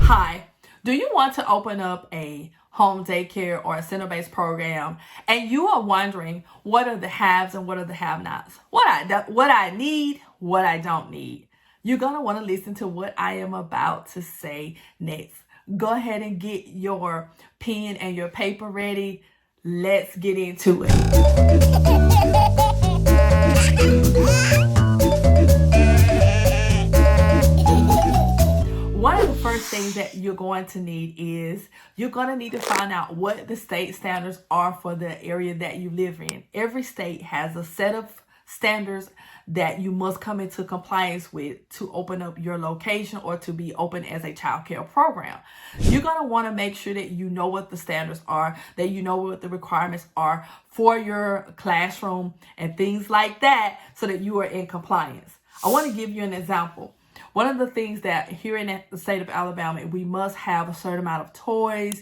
Hi, do you want to open up a home daycare or a center-based program and you are wondering what are the haves and what are the have-nots? What I need, what I don't need. You're going to want to listen to what I am about to say next. Go ahead and get your pen and your paper ready. Let's get into it. One of the first things that you're going to need is you're going to need to find out what the state standards are for the area that you live in. Every state has a set of standards that you must come into compliance with to open up your location or to be open as a child care program. You're going to want to make sure that you know what the standards are, that you know what the requirements are for your classroom and things like that so that you are in compliance. I want to give you an example. One of the things that here in the state of Alabama, we must have a certain amount of toys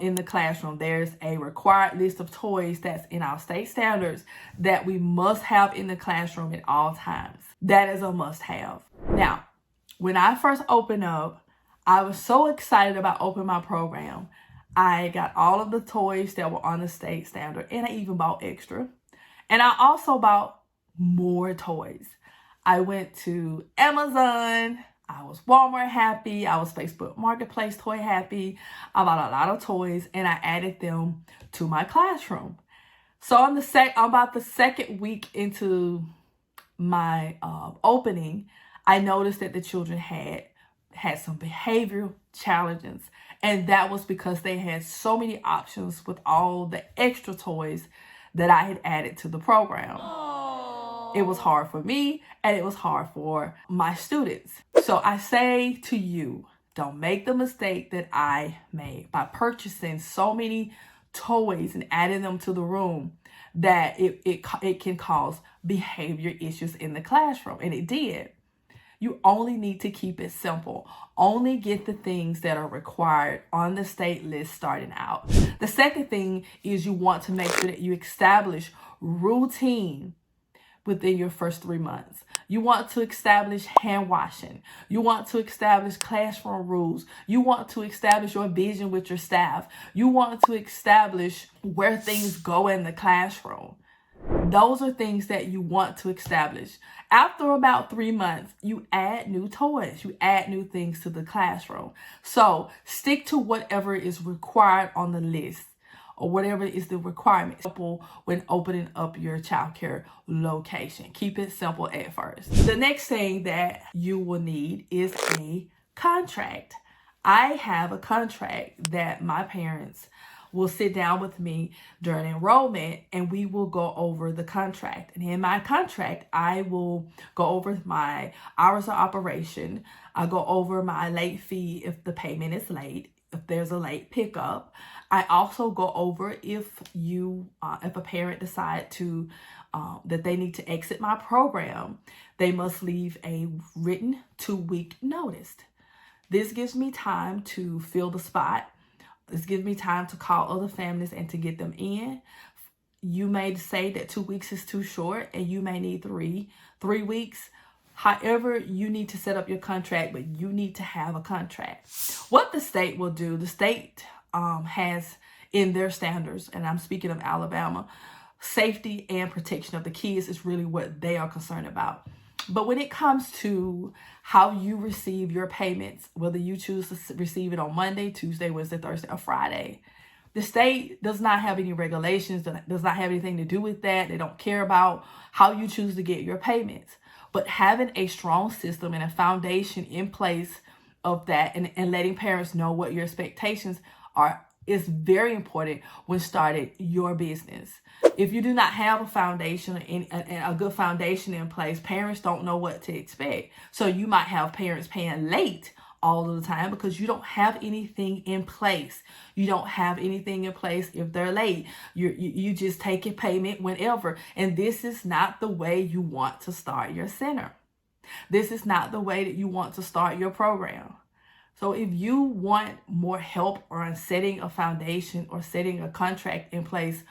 in the classroom. There's a required list of toys that's in our state standards that we must have in the classroom at all times. That is a must have. Now, when I first opened up, I was so excited about opening my program. I got all of the toys that were on the state standard, and I even bought extra. And I also bought more toys. I went to Amazon, I was Walmart happy, I was Facebook Marketplace toy happy. I bought a lot of toys and I added them to my classroom. So I'm about the second week into my opening, I noticed that the children had some behavioral challenges. And that was because they had so many options with all the extra toys that I had added to the program. It was hard for me and it was hard for my students. So I say to you, don't make the mistake that I made by purchasing so many toys and adding them to the room that it can cause behavior issues in the classroom. And it did. You only need to keep it simple. Only get the things that are required on the state list starting out. The second thing is you want to make sure that you establish routine within your first 3 months. You want to establish hand washing. You want to establish classroom rules. You want to establish your vision with your staff. You want to establish where things go in the classroom. Those are things that you want to establish. After about 3 months, you add new toys. You add new things to the classroom. So stick to whatever is required on the list, or whatever is the requirement when opening up your childcare location. Keep it simple at first. The next thing that you will need is a contract. I have a contract that my parents will sit down with me during enrollment and we will go over the contract. And in my contract, I will go over my hours of operation. I go over my late fee if the payment is late, if there's a late pickup. I also go over if a parent decide to that they need to exit my program, they must leave a written 2-week notice. This gives me time to fill the spot. This gives me time to call other families and to get them in. You may say that 2 weeks is too short and you may need 3 weeks. However, you need to set up your contract, but you need to have a contract. What the state will do, the state has in their standards, and I'm speaking of Alabama, safety and protection of the kids is really what they are concerned about. But when it comes to how you receive your payments, whether you choose to receive it on Monday, Tuesday, Wednesday, Thursday, or Friday, the state does not have any regulations, does not have anything to do with that. They don't care about how you choose to get your payments. But having a strong system and a foundation in place of that and letting parents know what your expectations are is very important when starting your business. If you do not have a foundation and a good foundation in place, parents don't know what to expect. So you might have parents paying late all of the time because you don't have anything in place. You don't have anything in place if they're late. You just take your payment whenever. And this is not the way you want to start your center. This is not the way that you want to start your program. So if you want more help on setting a foundation or setting a contract in place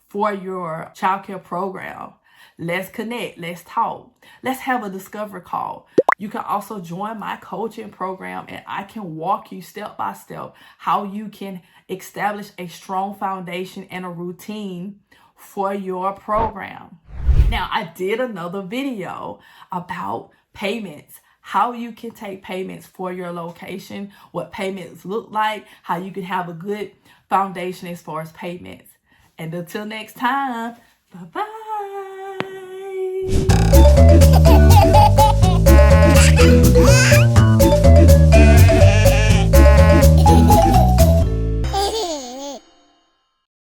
for your childcare program, Let's connect. Let's talk. Let's have a discovery call. You can also join my coaching program, and I can walk you step by step how you can establish a strong foundation and a routine for your program. Now, I did another video about payments, how you can take payments for your location, what payments look like, how you can have a good foundation as far as payments. And until next time, bye-bye.